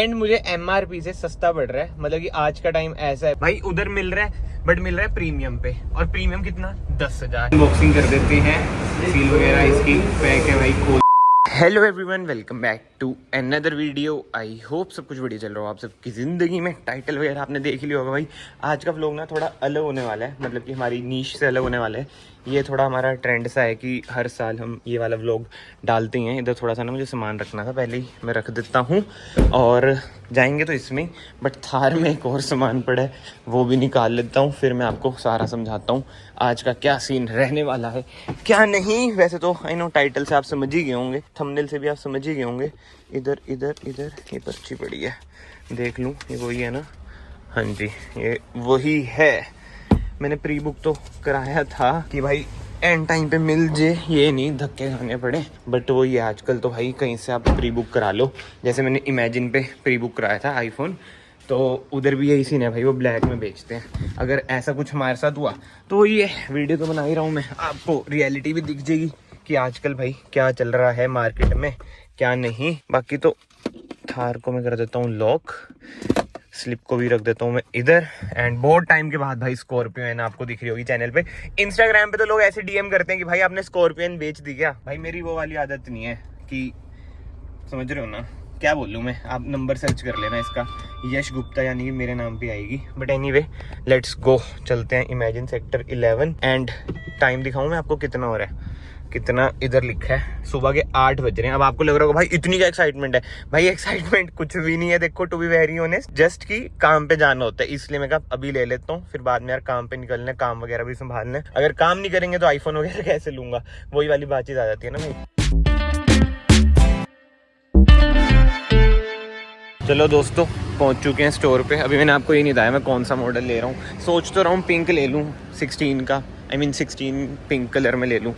And मुझे MRP से सस्ता पड़ रहा है। मतलब कि आज का टाइम ऐसा है भाई, उधर मिल रहा है बट मिल रहा है प्रीमियम पे। और प्रीमियम कितना? 10,000। अनबॉक्सिंग कर देते हैं, सील वगैरह इसकी पैक है भाई। खोल। Hello everyone, welcome back to another video. I hope सब कुछ बढ़िया चल रहा हो आप सबकी ज़िंदगी में। टाइटल वगैरह आपने देख ही लिया होगा भाई। आज का व्लॉग ना थोड़ा अलग होने वाला है, मतलब कि हमारी नीश से अलग होने वाला है। ये थोड़ा हमारा ट्रेंड सा है कि हर साल हम ये वाला व्लॉग डालते हैं। इधर थोड़ा सा ना मुझे सामान रखना था, पहले ही मैं रख देता हूँ और जाएंगे तो इसमें। बट थार में एक और सामान पड़ा है, वो भी निकाल लेता हूँ, फिर मैं आपको सारा समझाता हूँ आज का क्या सीन रहने वाला है क्या नहीं। वैसे तो आई नो टाइटल से आप समझ ही गए होंगे, थंबनेल से भी आप समझ ही गए होंगे। इधर इधर इधर ये पर्ची पड़ी है, देख लूँ ये वही है ना? हाँ जी, ये वही है। मैंने प्री बुक तो कराया था कि भाई एंड टाइम पे मिल जे, ये नहीं धक्के खाने पड़े। बट वो ये आजकल तो भाई कहीं से आप प्री बुक करा लो। जैसे मैंने इमेजिन पे प्री बुक कराया था आईफोन, तो उधर भी यही सीन है भाई, वो ब्लैक में बेचते हैं। अगर ऐसा कुछ हमारे साथ हुआ तो ये वीडियो तो बना ही रहा हूँ मैं, आपको रियलिटी भी दिख जाएगी कि आजकल भाई क्या चल रहा है मार्केट में क्या नहीं। बाकी तो थार को मैं कर देता हूँ लॉक, स्लिप को भी रख देता हूँ मैं इधर। एंड बहुत टाइम के बाद भाई स्कॉर्पियन आपको दिख रही होगी चैनल पे। इंस्टाग्राम पे तो लोग ऐसे डीएम करते हैं कि भाई आपने स्कॉर्पियन बेच दी क्या? भाई मेरी वो वाली आदत नहीं है कि, समझ रहे हो ना क्या बोलूँ मैं। आप नंबर सर्च कर लेना इसका, यश गुप्ता यानी कि मेरे नाम पे आएगी। बट एनीवे लेट्स गो, चलते हैं इमेजिन सेक्टर 11। एंड टाइम दिखाऊँ मैं आपको कितना हो रहा है, कितना इधर लिखा है, सुबह के 8 बज रहे हैं। अब आपको लग रहा होगा भाई इतनी क्या एक्साइटमेंट है। भाई एक्साइटमेंट कुछ भी नहीं है, देखो to be very honest, just कि काम पे जाना होता है, इसलिए मैं कहा अभी ले लेता हूँ, फिर बाद में यार काम पे निकलना है, काम वगैरह भी संभालना है। अगर काम नहीं करेंगे तो आईफोन वगैरह कैसे लूंगा, वही वाली बातचीत आ जाती है ना भाई। चलो दोस्तों, पहुंच चुके हैं स्टोर पे। अभी मैंने आपको ये नहीं बताया मैं कौन सा मॉडल ले रहा हूँ। सोच तो रहा हूँ पिंक ले लूँ 16 का, आई मीन 16 पिंक कलर में ले लूँ।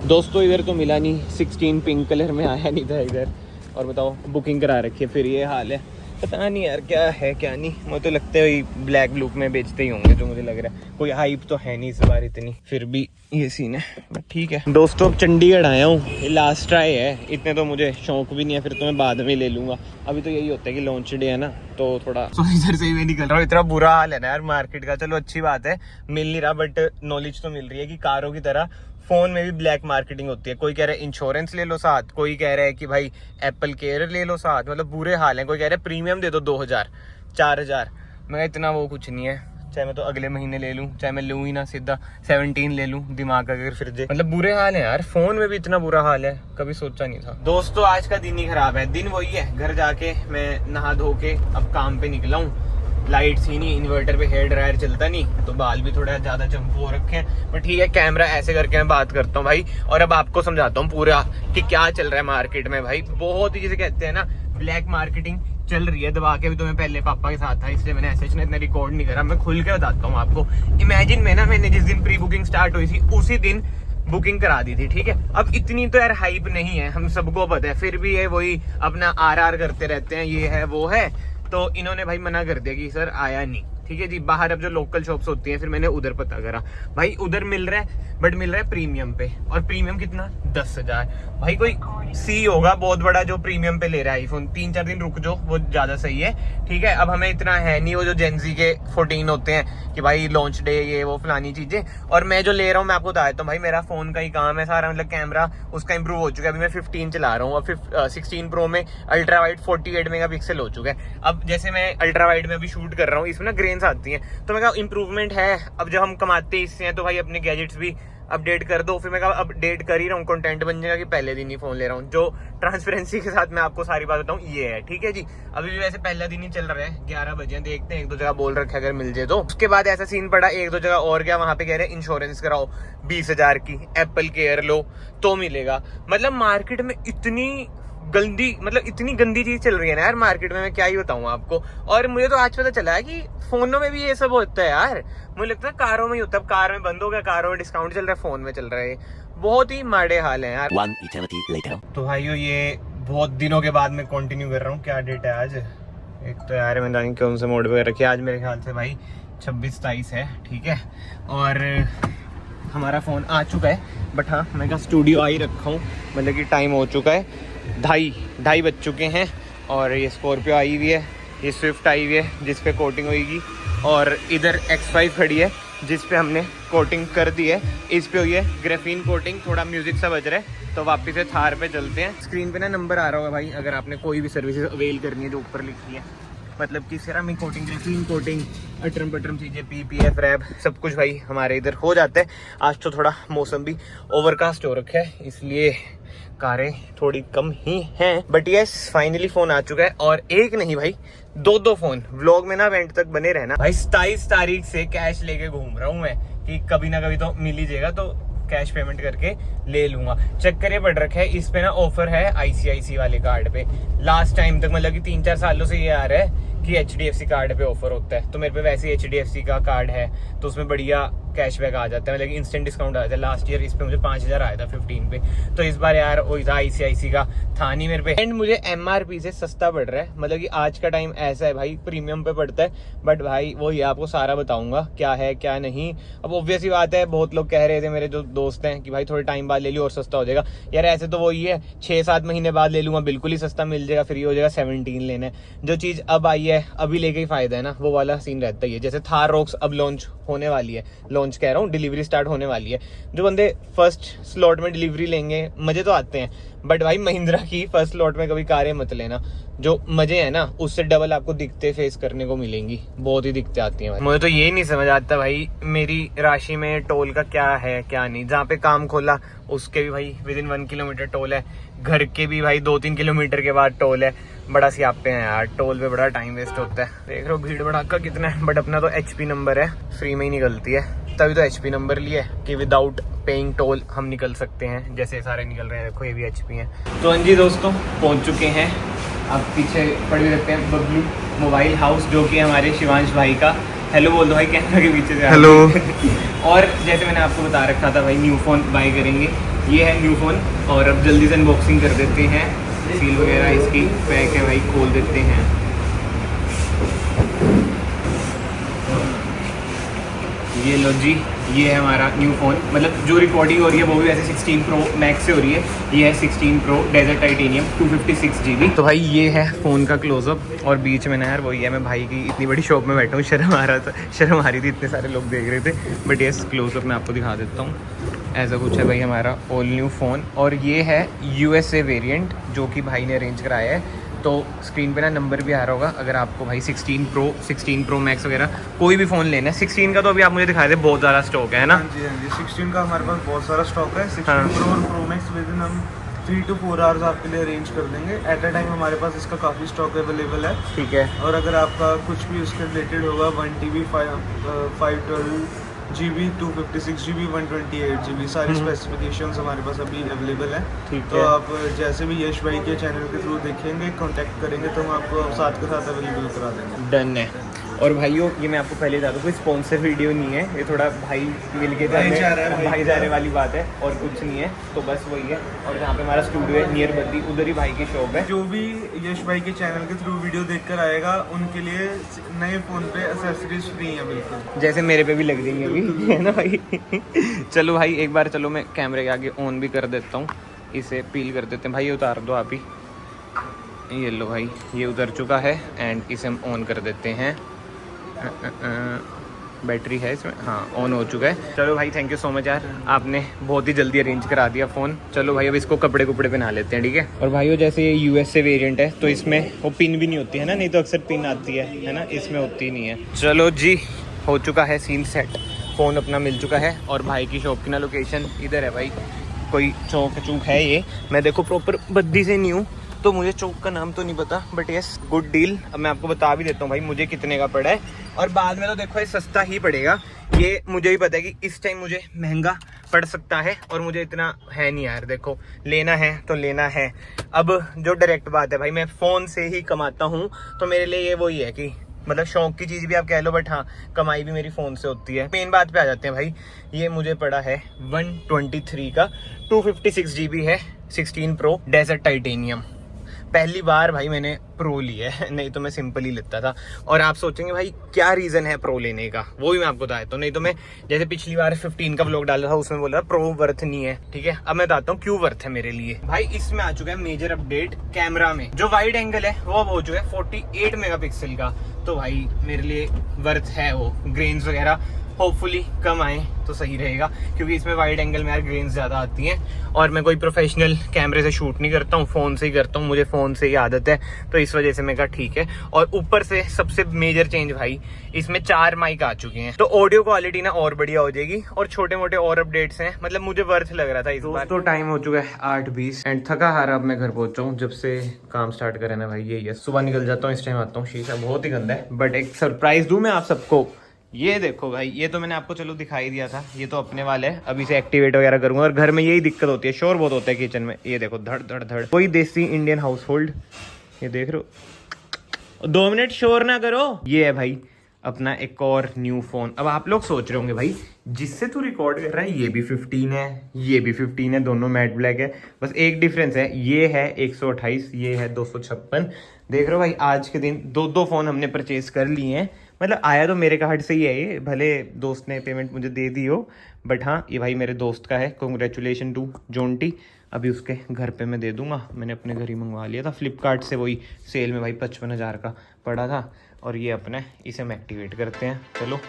दोस्तों इधर तो मिला नहीं, 16 पिंक कलर में आया नहीं था इधर। और बताओ बुकिंग करा रखी है, फिर ये हाल है। पता नहीं यार क्या है क्या नहीं। मुझे तो लगता है ब्लैक ब्लू में बेचते ही होंगे, जो मुझे लग रहा है। कोई हाइप तो है नहीं इस बार इतनी, फिर भी ये सीन है। बट ठीक है दोस्तों, अब चंडीगढ़ आया हूँ, ये लास्ट ट्राई है। इतने तो मुझे शौक भी नहीं है, फिर तो मैं बाद में ले लूँगा। अभी तो यही होता है कि लॉन्च डे है ना, तो थोड़ा इधर से ही मैं निकल रहा हूँ। इतना बुरा हाल है ना यार मार्केट का। चलो अच्छी बात है मिल नहीं रहा, बट नॉलेज तो मिल रही है कि कारों की तरह फोन में भी ब्लैक मार्केटिंग होती है। कोई कह रहा है इंश्योरेंस ले लो साथ, कोई कह रहा है कि भाई एप्पल केयर ले लो साथ। मतलब बुरे हाल है। कोई कह रहा है प्रीमियम दे दो 2,000 4,000। मैं इतना वो कुछ नहीं है, चाहे मैं तो अगले महीने ले लूँ, चाहे मैं लूँ ही ना, सीधा 17 ले लूँ, दिमाग अगर फिर दे। मतलब बुरे हाल है यार, फोन में भी इतना बुरा हाल है, कभी सोचा नहीं था। दोस्तों आज का दिन ही खराब है। दिन वही है, घर जाके मैं नहा धो के अब काम पे निकला हूँ। लाइट ही नहीं, इन्वर्टर पे हेयर ड्रायर चलता नहीं, तो बाल भी थोड़ा ज्यादा चंपू हो रखे हैं। पर ठीक है, कैमरा ऐसे करके मैं बात करता हूँ भाई, और अब आपको समझाता हूँ पूरा कि क्या चल रहा है मार्केट में भाई। बहुत ही, जिसे कहते हैं ना, ब्लैक मार्केटिंग चल रही है दबा के। भी तो मैं पहले पापा के साथ था, इसलिए मैंने ऐसे इतना रिकॉर्ड नहीं करा। मैं खुल के बताता हूँ आपको। इमेजिन में ना, मैंने जिस दिन प्री बुकिंग स्टार्ट हुई थी उसी दिन बुकिंग करा दी थी, ठीक है। अब इतनी तो यार हाइप नहीं है, हम सबको पता है, फिर भी ये वही अपना आर करते रहते हैं, ये है वो है। तो इन्होंने भाई मना कर दिया कि सर आया नहीं, ठीक है जी। बाहर अब जो लोकल शॉप्स होती हैं, फिर मैंने उधर पता करा भाई, उधर मिल रहा है बट मिल रहा है प्रीमियम पे। और प्रीमियम कितना? 10,000। भाई कोई सी होगा बहुत बड़ा जो प्रीमियम पे ले रहा है आईफोन। 3-4 दिन रुक जाओ, वो ज्यादा सही है, ठीक है। अब हमें इतना है नहीं वो जो जेनजी के 14 होते हैं कि भाई लॉन्च डे ये वो फलानी चीजें। और मैं जो ले रहा हूँ मैं आपको बता देता हूँ भाई, मेरा फोन का ही काम है सारा। मतलब कैमरा उसका इंप्रूव हो चुका है, अभी मैं 15 चला रहा हूँ। अब 16 प्रो में अल्ट्रा वाइड 48 मेगापिक्सल हो चुका है। अब जैसे मैं अल्ट्रा वाइड में अभी शूट कर रहा हूँ, इसमें ना ग्रेन्स आती हैं, तो मैं कहा इंप्रूवमेंट है। अब जब हम कमाते इससे हैं तो भाई अपने गैजेट्स भी अपडेट कर दो। फिर मैं कहा अपडेट कर ही रहा हूँ, कंटेंट बन जाएगा कि पहले दिन ही फोन ले रहा हूँ। जो ट्रांसपेरेंसी के साथ मैं आपको सारी बात बताऊँ ये है, ठीक है जी। अभी भी वैसे पहला दिन ही चल रहा है, 11 बजे, देखते हैं, 1-2 जगह बोल रखा है अगर मिल जाए तो। उसके बाद ऐसा सीन पड़ा 1-2 जगह और गया, वहां पे कह रहे हैं इंश्योरेंस कराओ 20,000 की, एप्पल केयर लो तो मिलेगा। मतलब मार्केट में इतनी गंदी, मतलब इतनी गंदी चीज चल रही है ना यार मार्केट में, मैं क्या ही बताऊं आपको। और मुझे तो आज पता चला है कि फोनों में भी ये सब होता है यार। मुझे लगता है कारों में ही होता है। कार में बंद हो गया, कारों में डिस्काउंट चल रहा है, फोन में चल रहा है। बहुत ही माड़े हाल है यार। 1 eternity later. तो भाइयों ये बहुत दिनों के बाद मैं कंटिन्यू कर रहा हूँ। क्या डेट है आज? एक तो यार मैंने जानी कौन से मोड पे रखी है, आज मेरे ख्याल से भाई 26-27 है, ठीक है। और हमारा फ़ोन आ चुका है, बट हाँ मैं कहा स्टूडियो आ ही रखा हूँ, मतलब कि टाइम हो चुका है। ढाई बज चुके हैं और ये स्कॉर्पियो आई हुई है, ये स्विफ्ट आई हुई है जिस पे कोटिंग होगी, और इधर X5 खड़ी है जिस पे हमने कोटिंग कर दी है। इस पे हुई है ग्रेफीन कोटिंग। थोड़ा म्यूजिक सा बज रहा है तो वापस से थार पे चलते हैं। स्क्रीन पे ना नंबर आ रहा होगा भाई, अगर आपने कोई भी सर्विसेज अवेल करनी है जो ऊपर लिखी है, मतलब कि सेरामिक कोटिंग, ग्रेफीन कोटिंग, अटरम पटरम चीज़ें, PPF रैप सब कुछ भाई हमारे इधर हो जाता है। आज तो थोड़ा मौसम भी ओवरकास्ट हो रखा है इसलिए कारें थोड़ी कम ही हैं, बट यस फाइनली फोन आ चुका है। और एक नहीं भाई, दो फोन। व्लॉग में ना एंड तक बने रहना भाई। 27 तारीख से कैश लेके घूम रहा हूँ मैं कि कभी ना कभी तो मिल ही जाएगा, तो कैश पेमेंट करके ले लूंगा। चक्कर ये पड़ रखा है, इस पे ना ऑफर है ICIC वाले कार्ड पे। लास्ट टाइम तक मतलब कि 3-4 सालों से ये आ रहा है कि HDFC कार्ड पे ऑफर होता है, तो मेरे पे वैसे HDFC का कार्ड है तो उसमें बढ़िया कैशबैक आ जाता है, मतलब इंस्टेंट डिस्काउंट आ जाता है। लास्ट ईयर इस पे मुझे 5000 आया था 15 पे, तो इस बार यार वही था ICIC का था नहीं मेरे पे। एंड मुझे MRP से सस्ता पड़ रहा है, मतलब कि आज का टाइम ऐसा है भाई, प्रीमियम पे पड़ता है, बट भाई वो ये आपको सारा बताऊंगा क्या है क्या नहीं। अब ऑब्वियस ही बात है, बहुत लोग कह रहे थे मेरे जो दोस्त हैं कि भाई थोड़े टाइम बाद ले लियो और सस्ता हो जाएगा। यार ऐसे तो वही है, 6-7 महीने बाद ले लूंगा बिल्कुल ही सस्ता मिल जाएगा, फ्री हो जाएगा। 17 लेना है, जो चीज अब आई है अभी लेके ही फायदा है ना, वो वाला सीन रहता ही है। जैसे थार रॉक्स अब लॉन्च होने वाली है, लॉन्च कह रहा हूँ, डिलीवरी स्टार्ट होने वाली है। जो बंदे फर्स्ट स्लॉट में डिलीवरी लेंगे, मजे तो आते हैं, बट भाई महिंद्रा की फर्स्ट स्लॉट में कभी कारें मत लेना। जो मजे है ना उससे डबल आपको दिक्कतें फेस करने को मिलेंगी, बहुत ही दिक्कतें आती हैं भाई। मुझे तो ये नहीं समझ आता भाई मेरी राशि में टोल का क्या है क्या नहीं। जहाँ पे काम खोला उसके भी भाई विदिन 1 किलोमीटर टोल है, घर के भी भाई 2-3 किलोमीटर के बाद टोल है। बड़ा सियापे हैं यार, टोल पे बड़ा टाइम वेस्ट होता है। देख रहे हो भीड़ भड़ाका कितना है, बट अपना तो HP नंबर है, फ्री में ही निकलती है, तभी तो HP नंबर लिए कि विदाउट पेइंग टोल हम निकल सकते हैं, जैसे सारे निकल रहे हैं। देखो ये भी HP है। तो हाँ जी दोस्तों, पहुंच चुके हैं। आप पीछे पड़े रहते हैं बबलू मोबाइल हाउस, जो कि हमारे शिवांश भाई का। हेलो बोल दो भाई कैमरा के पीछे से। हेलो। और जैसे मैंने आपको बता रखा था भाई, न्यू फ़ोन बाय करेंगे। ये है न्यू फ़ोन, और अब जल्दी से अनबॉक्सिंग कर देते हैं। सील वगैरह इसकी पैक है भाई, खोल देते हैं। ये लो जी, ये है हमारा न्यू फ़ोन। मतलब जो रिकॉर्डिंग हो रही है वो भी वैसे 16 Pro Max से हो रही है। ये है 16 Pro डेजर्ट टाइटेनियम 256 GB। तो भाई ये है फ़ोन का क्लोजअप, और बीच में ना यार वही है, मैं भाई की इतनी बड़ी शॉप में बैठा हूँ, शर्म आ रही थी, इतने सारे लोग देख रहे थे। बट ये क्लोजअप मैं आपको दिखा देता हूँ। ऐसा कुछ है भाई हमारा ऑल न्यू फ़ोन, और ये है USA वेरिएंट जो कि भाई ने अरेंज कराया है। तो स्क्रीन पे ना नंबर भी आ रहा होगा, अगर आपको भाई 16 Pro Max वगैरह कोई भी फ़ोन लेना है। 16 का तो अभी आप मुझे दिखाए थे, बहुत ज़्यादा स्टॉक है ना। हाँ जी 16 का हमारे पास बहुत सारा स्टॉक है। 16 हाँ। Pro और Pro Max विदिन हम 3 to 4 आवर्स आपके लिए अरेंज कर देंगे। एट अ टाइम हमारे पास इसका काफ़ी स्टॉक अवेलेबल है। ठीक है। और अगर आपका कुछ भी उसके रिलेटेड होगा, 1 TB 512 GB 256 GB 128 GB सारी स्पेसिफिकेशंस हमारे पास अभी अवेलेबल है। तो आप जैसे भी यश भाई के चैनल के थ्रू देखेंगे, कांटेक्ट करेंगे तो हम आपको साथ के साथ अवेलेबल करा देंगे। डन है। और भाइयों ये मैं आपको पहले बता दूँ, कोई स्पॉन्सर वीडियो नहीं है, ये थोड़ा भाई मिल के भाईचारे वाली बात है और कुछ नहीं है। तो बस वही है। और जहाँ पे हमारा स्टूडियो है नियर बद्दी, उधर ही भाई की शॉप है। जो भी यश भाई के चैनल के थ्रू वीडियो देखकर आएगा उनके लिए नए फ़ोन पे एक्सेसरीज फ्री है बिल्कुल, जैसे मेरे पे भी लग जाएंगे अभी, है ना भाई। चलो भाई एक बार चलो मैं कैमरे के आगे ऑन भी कर देता हूँ, इसे पील कर देते हैं भाई। उतार दो आप ही, ये लो भाई, ये उतर चुका है। एंड इसे हम ऑन कर देते हैं। बैटरी है इसमें, हाँ ऑन हो चुका है। चलो भाई थैंक यू सो मच यार, आपने बहुत ही जल्दी अरेंज करा दिया फ़ोन। चलो भाई अब इसको कपड़े पहना लेते हैं, ठीक है। और भाई जैसे ये USA वेरिएंट है तो इसमें वो पिन भी नहीं होती है ना, नहीं तो अक्सर पिन आती है ना, इसमें होती नहीं है। चलो जी हो चुका है सीन सेट, फ़ोन अपना मिल चुका है। और भाई की शॉप की ना लोकेशन इधर है भाई, कोई चौक है ये। मैं देखो प्रॉपर बद्दी से नहीं हूँ तो मुझे चौक का नाम तो नहीं पता, बट यस गुड डील। अब मैं आपको बता भी देता हूँ भाई मुझे कितने का पड़ा है, और बाद में तो देखो ये सस्ता ही पड़ेगा। ये मुझे भी पता है कि इस टाइम मुझे महंगा पड़ सकता है, और मुझे इतना है नहीं यार, देखो लेना है तो लेना है। अब जो डायरेक्ट बात है भाई, मैं फ़ोन से ही कमाता हूँ, तो मेरे लिए ये वही है कि मतलब शौक की चीज़ भी आप कह लो, बट हाँ कमाई भी मेरी फ़ोन से होती है। मेन बात पे आ जाते हैं भाई, ये मुझे पड़ा है 123 का 256 GB है, 16 Pro डेजर्ट टाइटेनियम। पहली बार भाई मैंने प्रो लिया है, नहीं तो मैं सिंपल ही लेता था। और आप सोचेंगे भाई क्या रीजन है प्रो लेने का, वो भी मैं आपको बताता हूँ। नहीं तो मैं जैसे पिछली बार 15 का व्लॉग डाला था उसमें बोला प्रो वर्थ नहीं है, ठीक है। अब मैं बताता हूँ क्यों वर्थ है मेरे लिए। भाई इसमें आ चुका है मेजर अपडेट कैमरा में, जो वाइड एंगल है वो अब हो चुका है 48 मेगापिक्सल का। तो भाई मेरे लिए वर्थ है वो। ग्रेन्स वगैरह होपफुली कम आए तो सही रहेगा, क्योंकि इसमें वाइड एंगल में यार ग्रेन्स ज़्यादा आती हैं। और मैं कोई प्रोफेशनल कैमरे से शूट नहीं करता हूँ, फ़ोन से ही करता हूँ, मुझे फ़ोन से ही आदत है, तो इस वजह से मैं कहा ठीक है। और ऊपर से सबसे मेजर चेंज भाई, इसमें 4 माइक आ चुके हैं, तो ऑडियो क्वालिटी ना और बढ़िया हो जाएगी। और छोटे मोटे और अपडेट्स हैं, मतलब मुझे वर्थ लग रहा था इस बार। तो टाइम हो चुका है 8:20 एंड थका हारा अब मैं घर पहुंचा हूँ। जब से काम स्टार्ट करा ना भाई यही है, सुबह निकल जाता हूँ, इस टाइम आता हूँ। शीशा बहुत ही गंदा है, बट एक सरप्राइज दूं मैं आप सबको। ये देखो भाई, ये तो मैंने आपको चलो दिखाई दिया था, ये तो अपने वाले है। अभी से एक्टिवेट वगैरह करूंगा। और घर में यही दिक्कत होती है, शोर बहुत होता है किचन में। ये देखो धड़ धड़ धड़, कोई देसी इंडियन हाउस होल्ड, ये देख रहे हो। 2 मिनट शोर ना करो। ये है भाई अपना एक और न्यू फोन। अब आप लोग सोच रहे होंगे भाई जिससे तू रिकॉर्ड कर रहा है ये भी 15 है, ये भी 15 है, दोनों मैट ब्लैक है, बस एक डिफरेंस है, ये है 128, ये है 256। देख रहे हो भाई, आज के दिन 2 फोन हमने परचेज कर लिए हैं। मतलब आया तो मेरे कार्ड से ही है ये, भले दोस्त ने पेमेंट मुझे दे दी हो, बट हाँ ये भाई मेरे दोस्त का है। Congratulation to Jonty. अभी उसके घर पे मैं दे दूंगा। मैंने अपने घर ही मंगवा लिया था फ्लिपकार्ट से, वही सेल में भाई 55,000 का पड़ा था। और ये अपने इसे हम एक्टिवेट करते हैं, चलो।